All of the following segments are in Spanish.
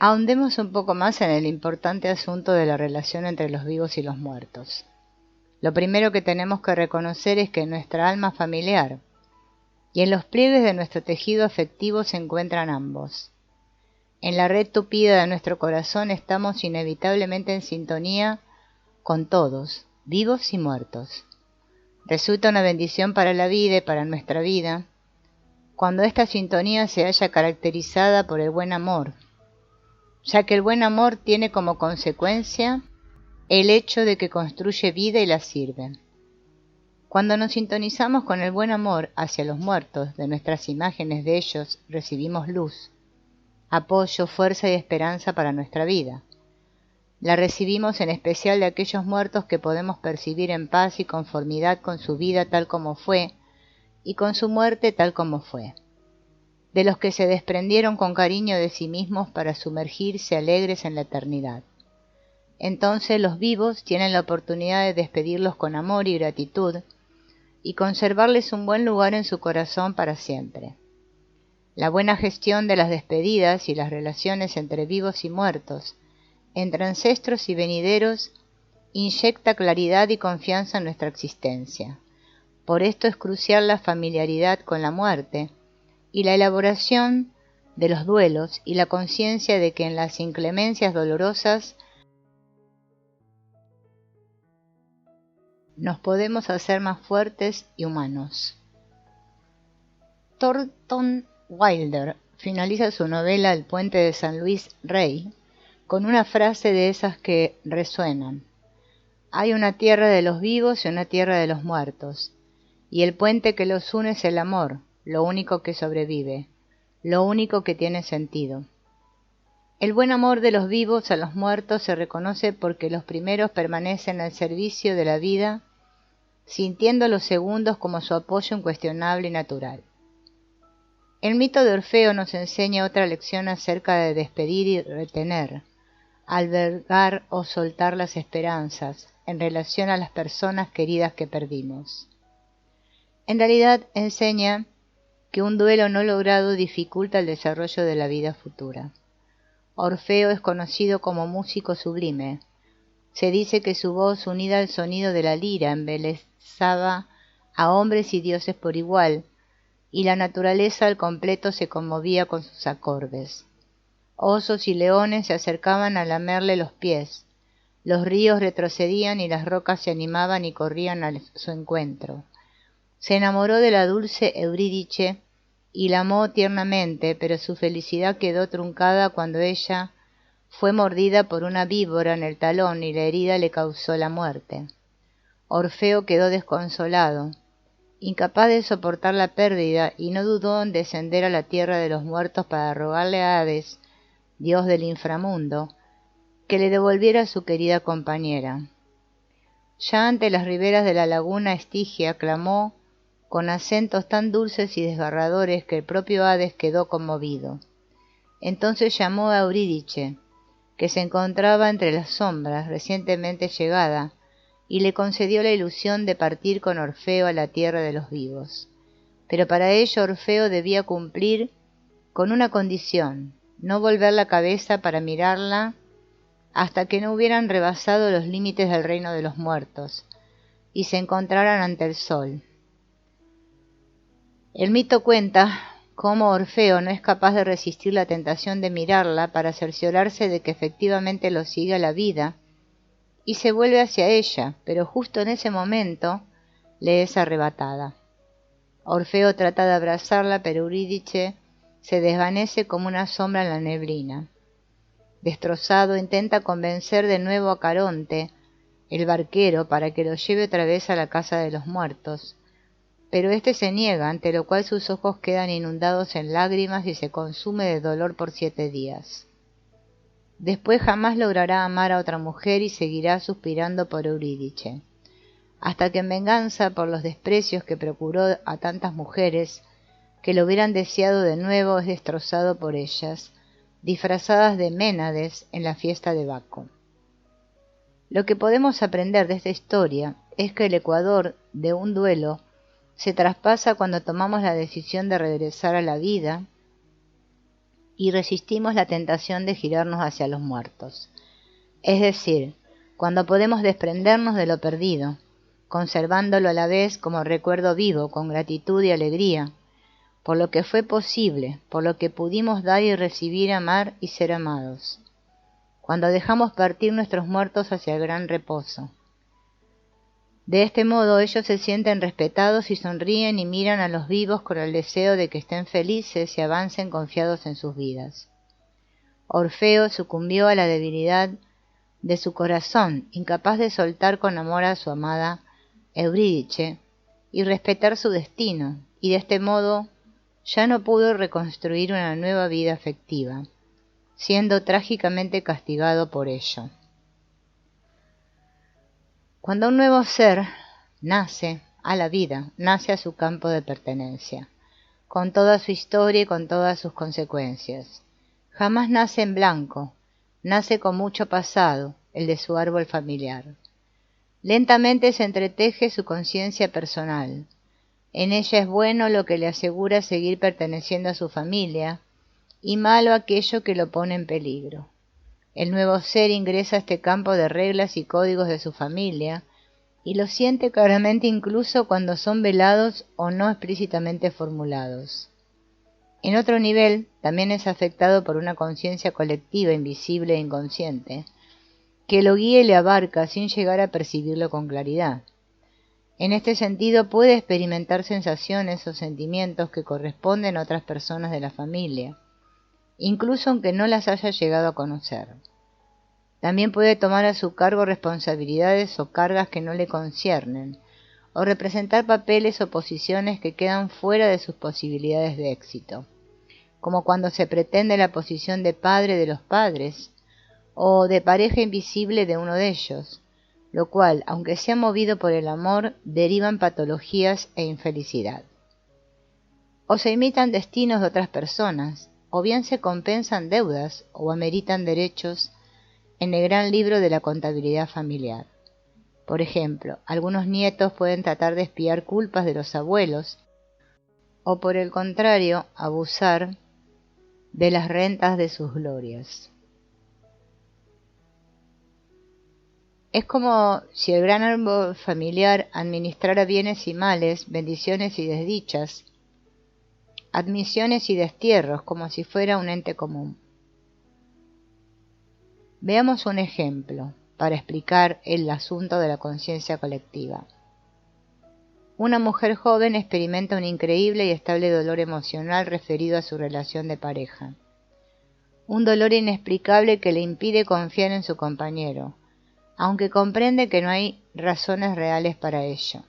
Ahondemos un poco más en el importante asunto de la relación entre los vivos y los muertos. Lo primero que tenemos que reconocer es que nuestra alma familiar y en los pliegues de nuestro tejido afectivo se encuentran ambos. En la red tupida de nuestro corazón estamos inevitablemente en sintonía con todos, vivos y muertos. Resulta una bendición para la vida y para nuestra vida cuando esta sintonía se halla caracterizada por el buen amor, ya que el buen amor tiene como consecuencia el hecho de que construye vida y la sirve. Cuando nos sintonizamos con el buen amor hacia los muertos, de nuestras imágenes de ellos recibimos luz, apoyo, fuerza y esperanza para nuestra vida. La recibimos en especial de aquellos muertos que podemos percibir en paz y conformidad con su vida tal como fue y con su muerte tal como fue. De los que se desprendieron con cariño de sí mismos para sumergirse alegres en la eternidad. Entonces los vivos tienen la oportunidad de despedirlos con amor y gratitud y conservarles un buen lugar en su corazón para siempre. La buena gestión de las despedidas y las relaciones entre vivos y muertos, entre ancestros y venideros, inyecta claridad y confianza en nuestra existencia. Por esto es crucial la familiaridad con la muerte y la elaboración de los duelos y la conciencia de que en las inclemencias dolorosas nos podemos hacer más fuertes y humanos. Thornton Wilder finaliza su novela El puente de San Luis Rey con una frase de esas que resuenan. Hay una tierra de los vivos y una tierra de los muertos, y el puente que los une es el amor, lo único que sobrevive, lo único que tiene sentido. El buen amor de los vivos a los muertos se reconoce porque los primeros permanecen al servicio de la vida, sintiendo a los segundos como su apoyo incuestionable y natural. El mito de Orfeo nos enseña otra lección acerca de despedir y retener, albergar o soltar las esperanzas en relación a las personas queridas que perdimos. En realidad enseña que un duelo no logrado dificulta el desarrollo de la vida futura. Orfeo es conocido como músico sublime. Se dice que su voz, unida al sonido de la lira, embelezaba a hombres y dioses por igual, y la naturaleza al completo se conmovía con sus acordes. Osos y leones se acercaban a lamerle los pies, los ríos retrocedían y las rocas se animaban y corrían a su encuentro. Se enamoró de la dulce Eurídice y la amó tiernamente, pero su felicidad quedó truncada cuando ella fue mordida por una víbora en el talón y la herida le causó la muerte. Orfeo quedó desconsolado, incapaz de soportar la pérdida, y no dudó en descender a la tierra de los muertos para rogarle a Hades, dios del inframundo, que le devolviera a su querida compañera. Ya ante las riberas de la laguna Estigia clamó con acentos tan dulces y desgarradores que el propio Hades quedó conmovido. Entonces llamó a Eurídice, que se encontraba entre las sombras, recientemente llegada, y le concedió la ilusión de partir con Orfeo a la tierra de los vivos. Pero para ello Orfeo debía cumplir con una condición: no volver la cabeza para mirarla hasta que no hubieran rebasado los límites del reino de los muertos y se encontraran ante el sol. El mito cuenta cómo Orfeo no es capaz de resistir la tentación de mirarla para cerciorarse de que efectivamente lo sigue a la vida, y se vuelve hacia ella, pero justo en ese momento le es arrebatada. Orfeo trata de abrazarla, pero Eurídice se desvanece como una sombra en la neblina. Destrozado, intenta convencer de nuevo a Caronte, el barquero, para que lo lleve otra vez a la casa de los muertos, pero éste se niega, ante lo cual sus ojos quedan inundados en lágrimas y se consume de dolor por 7 días. Después jamás logrará amar a otra mujer y seguirá suspirando por Eurídice, hasta que en venganza por los desprecios que procuró a tantas mujeres que lo hubieran deseado de nuevo, es destrozado por ellas, disfrazadas de Ménades en la fiesta de Baco. Lo que podemos aprender de esta historia es que el ecuador de un duelo se traspasa cuando tomamos la decisión de regresar a la vida y resistimos la tentación de girarnos hacia los muertos. Es decir, cuando podemos desprendernos de lo perdido, conservándolo a la vez como recuerdo vivo, con gratitud y alegría, por lo que fue posible, por lo que pudimos dar y recibir, amar y ser amados. Cuando dejamos partir nuestros muertos hacia el gran reposo. De este modo ellos se sienten respetados y sonríen y miran a los vivos con el deseo de que estén felices y avancen confiados en sus vidas. Orfeo sucumbió a la debilidad de su corazón, incapaz de soltar con amor a su amada Eurídice y respetar su destino, y de este modo ya no pudo reconstruir una nueva vida afectiva, siendo trágicamente castigado por ello. Cuando un nuevo ser nace a la vida, nace a su campo de pertenencia, con toda su historia y con todas sus consecuencias. Jamás nace en blanco, nace con mucho pasado, el de su árbol familiar. Lentamente se entreteje su conciencia personal. En ella es bueno lo que le asegura seguir perteneciendo a su familia, y malo aquello que lo pone en peligro. El nuevo ser ingresa a este campo de reglas y códigos de su familia, y lo siente claramente incluso cuando son velados o no explícitamente formulados. En otro nivel, también es afectado por una conciencia colectiva invisible e inconsciente, que lo guía y le abarca sin llegar a percibirlo con claridad. En este sentido puede experimentar sensaciones o sentimientos que corresponden a otras personas de la familia, incluso aunque no las haya llegado a conocer. También puede tomar a su cargo responsabilidades o cargas que no le conciernen, o representar papeles o posiciones que quedan fuera de sus posibilidades de éxito, como cuando se pretende la posición de padre de los padres, o de pareja invisible de uno de ellos, lo cual, aunque sea movido por el amor, deriva en patologías e infelicidad. O se imitan destinos de otras personas, o bien se compensan deudas o ameritan derechos en el gran libro de la contabilidad familiar. Por ejemplo, algunos nietos pueden tratar de expiar culpas de los abuelos, o por el contrario, abusar de las rentas de sus glorias. Es como si el gran árbol familiar administrara bienes y males, bendiciones y desdichas, admisiones y destierros, como si fuera un ente común. Veamos un ejemplo para explicar el asunto de la conciencia colectiva. Una mujer joven experimenta un increíble y estable dolor emocional referido a su relación de pareja. Un dolor inexplicable que le impide confiar en su compañero, aunque comprende que no hay razones reales para ello.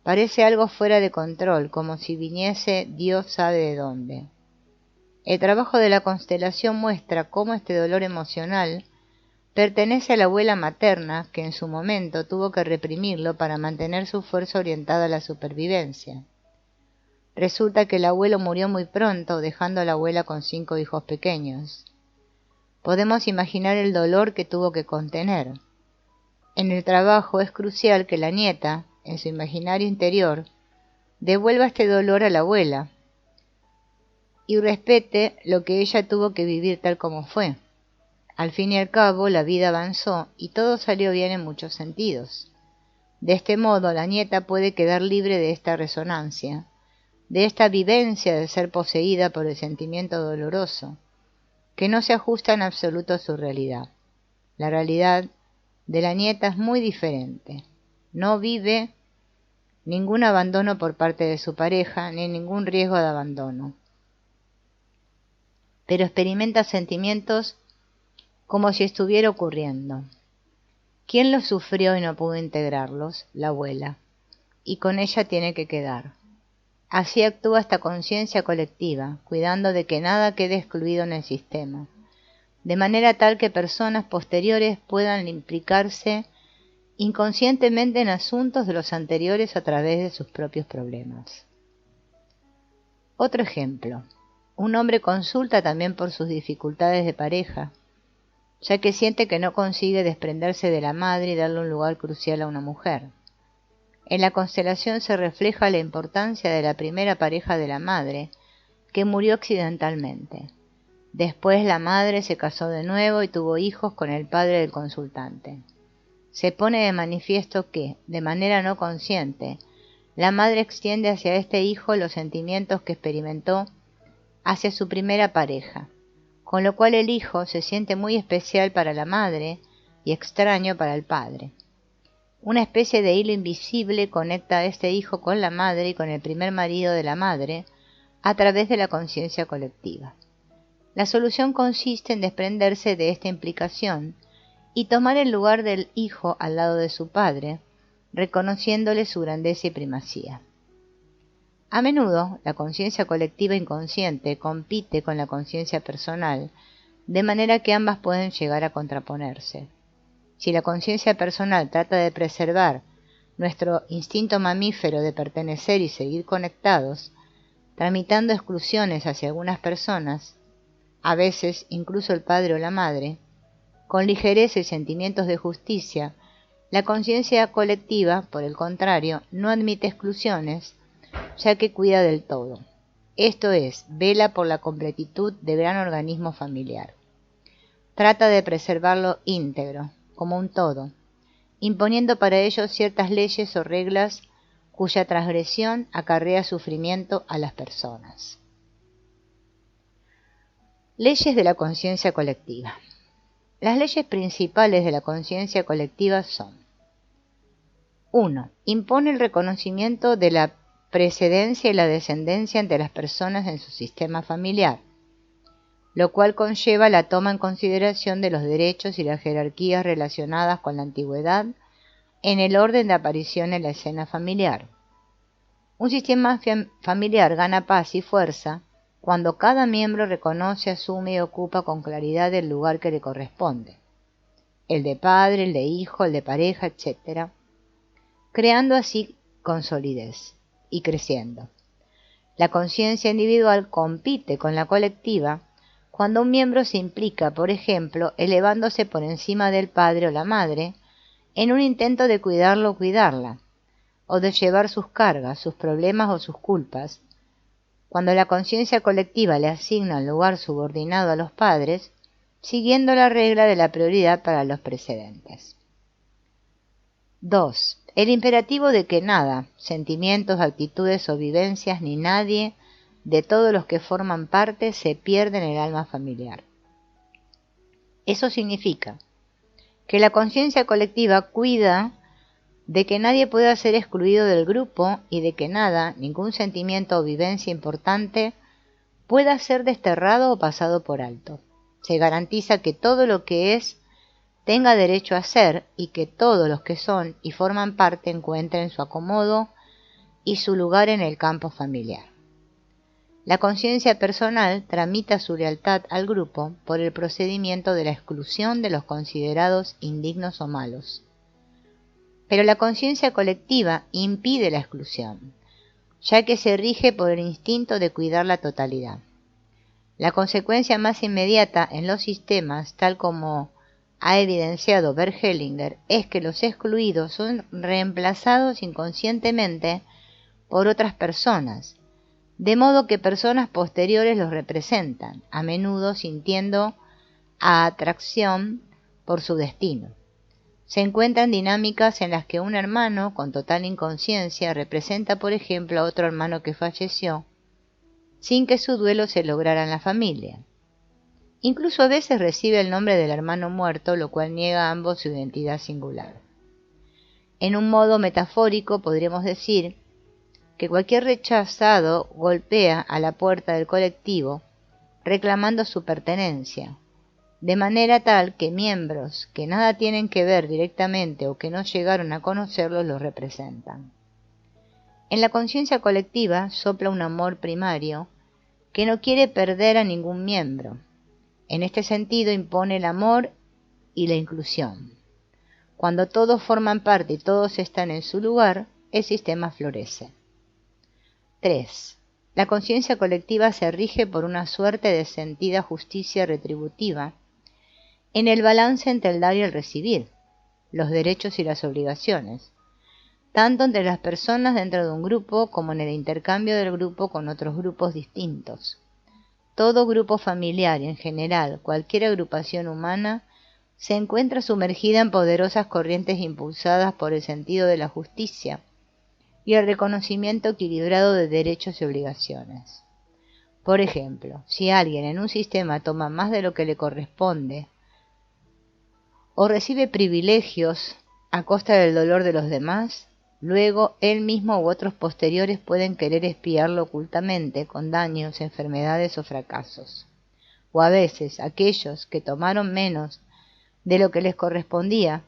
Parece algo fuera de control, como si viniese Dios sabe de dónde. El trabajo de la constelación muestra cómo este dolor emocional pertenece a la abuela materna, que en su momento tuvo que reprimirlo para mantener su fuerza orientada a la supervivencia. Resulta que el abuelo murió muy pronto, dejando a la abuela con 5 hijos pequeños. Podemos imaginar el dolor que tuvo que contener. En el trabajo es crucial que la nieta, en su imaginario interior, devuelva este dolor a la abuela y respete lo que ella tuvo que vivir tal como fue. Al fin y al cabo, la vida avanzó y todo salió bien en muchos sentidos. De este modo, la nieta puede quedar libre de esta resonancia, de esta vivencia de ser poseída por el sentimiento doloroso, que no se ajusta en absoluto a su realidad. La realidad de la nieta es muy diferente. No vive ningún abandono por parte de su pareja, ni ningún riesgo de abandono, pero experimenta sentimientos como si estuviera ocurriendo. ¿Quién los sufrió y no pudo integrarlos? La abuela. Y con ella tiene que quedar. Así actúa esta conciencia colectiva, cuidando de que nada quede excluido en el sistema, de manera tal que personas posteriores puedan implicarse inconscientemente en asuntos de los anteriores a través de sus propios problemas. Otro ejemplo. Un hombre consulta también por sus dificultades de pareja, ya que siente que no consigue desprenderse de la madre y darle un lugar crucial a una mujer. En la constelación se refleja la importancia de la primera pareja de la madre, que murió accidentalmente. Después la madre se casó de nuevo y tuvo hijos con el padre del consultante. Se pone de manifiesto que, de manera no consciente, la madre extiende hacia este hijo los sentimientos que experimentó hacia su primera pareja, con lo cual el hijo se siente muy especial para la madre y extraño para el padre. Una especie de hilo invisible conecta a este hijo con la madre y con el primer marido de la madre a través de la conciencia colectiva. La solución consiste en desprenderse de esta implicación y tomar el lugar del hijo al lado de su padre, reconociéndole su grandeza y primacía. A menudo, la conciencia colectiva inconsciente compite con la conciencia personal, de manera que ambas pueden llegar a contraponerse. Si la conciencia personal trata de preservar nuestro instinto mamífero de pertenecer y seguir conectados, tramitando exclusiones hacia algunas personas, a veces incluso el padre o la madre, con ligereza y sentimientos de justicia, la conciencia colectiva, por el contrario, no admite exclusiones, ya que cuida del todo. Esto es, vela por la completitud del gran organismo familiar. Trata de preservarlo íntegro, como un todo, imponiendo para ello ciertas leyes o reglas cuya transgresión acarrea sufrimiento a las personas. Leyes de la conciencia colectiva. Las leyes principales de la conciencia colectiva son: 1. Impone el reconocimiento de la precedencia y la descendencia entre las personas en su sistema familiar, lo cual conlleva la toma en consideración de los derechos y las jerarquías relacionadas con la antigüedad en el orden de aparición en la escena familiar. Un sistema familiar gana paz y fuerza cuando cada miembro reconoce, asume y ocupa con claridad el lugar que le corresponde, el de padre, el de hijo, el de pareja, etc., creando así con solidez y creciendo. La conciencia individual compite con la colectiva cuando un miembro se implica, por ejemplo, elevándose por encima del padre o la madre, en un intento de cuidarlo o cuidarla, o de llevar sus cargas, sus problemas o sus culpas. Cuando la conciencia colectiva le asigna un lugar subordinado a los padres, siguiendo la regla de la prioridad para los precedentes. 2. El imperativo de que nada, sentimientos, actitudes o vivencias, ni nadie, de todos los que forman parte, se pierde en el alma familiar. Eso significa que la conciencia colectiva cuida de que nadie pueda ser excluido del grupo y de que nada, ningún sentimiento o vivencia importante, pueda ser desterrado o pasado por alto. Se garantiza que todo lo que es tenga derecho a ser y que todos los que son y forman parte encuentren su acomodo y su lugar en el campo familiar. La conciencia personal tramita su lealtad al grupo por el procedimiento de la exclusión de los considerados indignos o malos. Pero la conciencia colectiva impide la exclusión, ya que se rige por el instinto de cuidar la totalidad. La consecuencia más inmediata en los sistemas, tal como ha evidenciado Bert Hellinger, es que los excluidos son reemplazados inconscientemente por otras personas, de modo que personas posteriores los representan, a menudo sintiendo atracción por su destino. Se encuentran dinámicas en las que un hermano, con total inconsciencia, representa, por ejemplo, a otro hermano que falleció, sin que su duelo se lograra en la familia. Incluso a veces recibe el nombre del hermano muerto, lo cual niega a ambos su identidad singular. En un modo metafórico podríamos decir que cualquier rechazado golpea a la puerta del colectivo reclamando su pertenencia, de manera tal que miembros que nada tienen que ver directamente o que no llegaron a conocerlos los representan. En la conciencia colectiva sopla un amor primario que no quiere perder a ningún miembro. En este sentido impone el amor y la inclusión. Cuando todos forman parte y todos están en su lugar, el sistema florece. 3. La conciencia colectiva se rige por una suerte de sentida justicia retributiva en el balance entre el dar y el recibir, los derechos y las obligaciones, tanto entre las personas dentro de un grupo como en el intercambio del grupo con otros grupos distintos. todo grupo familiar y en general cualquier agrupación humana se encuentra sumergida en poderosas corrientes impulsadas por el sentido de la justicia y el reconocimiento equilibrado de derechos y obligaciones. Por ejemplo, si alguien en un sistema toma más de lo que le corresponde o recibe privilegios a costa del dolor de los demás, luego él mismo u otros posteriores pueden querer expiarlo ocultamente con daños, enfermedades o fracasos. O a veces aquellos que tomaron menos de lo que les correspondía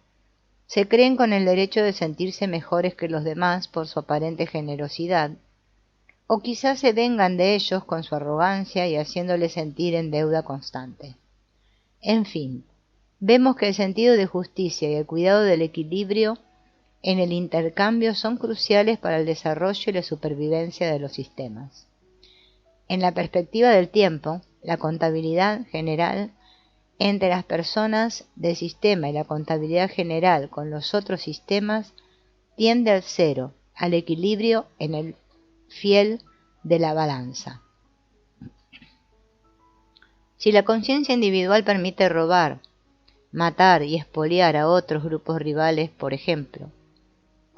se creen con el derecho de sentirse mejores que los demás por su aparente generosidad, o quizás se vengan de ellos con su arrogancia y haciéndoles sentir en deuda constante. En fin, vemos que el sentido de justicia y el cuidado del equilibrio en el intercambio son cruciales para el desarrollo y la supervivencia de los sistemas. En la perspectiva del tiempo, la contabilidad general entre las personas del sistema y la contabilidad general con los otros sistemas tiende al cero, al equilibrio en el fiel de la balanza. Si la conciencia individual permite robar, matar y expoliar a otros grupos rivales, por ejemplo,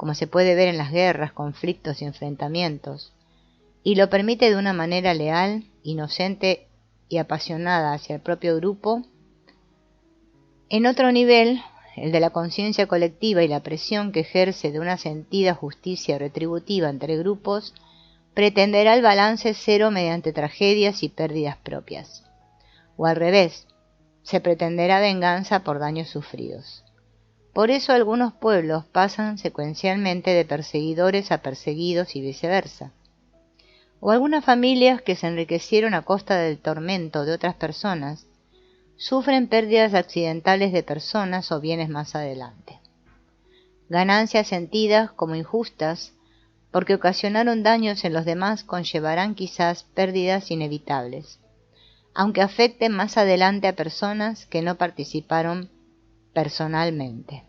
como se puede ver en las guerras, conflictos y enfrentamientos, y lo permite de una manera leal, inocente y apasionada hacia el propio grupo, en otro nivel, el de la conciencia colectiva y la presión que ejerce de una sentida justicia retributiva entre grupos, pretenderá el balance cero mediante tragedias y pérdidas propias. O al revés, se pretenderá venganza por daños sufridos. Por eso algunos pueblos pasan secuencialmente de perseguidores a perseguidos y viceversa. O algunas familias que se enriquecieron a costa del tormento de otras personas sufren pérdidas accidentales de personas o bienes más adelante. Ganancias sentidas como injustas porque ocasionaron daños en los demás conllevarán quizás pérdidas inevitables, aunque afecten más adelante a personas que no participaron personalmente.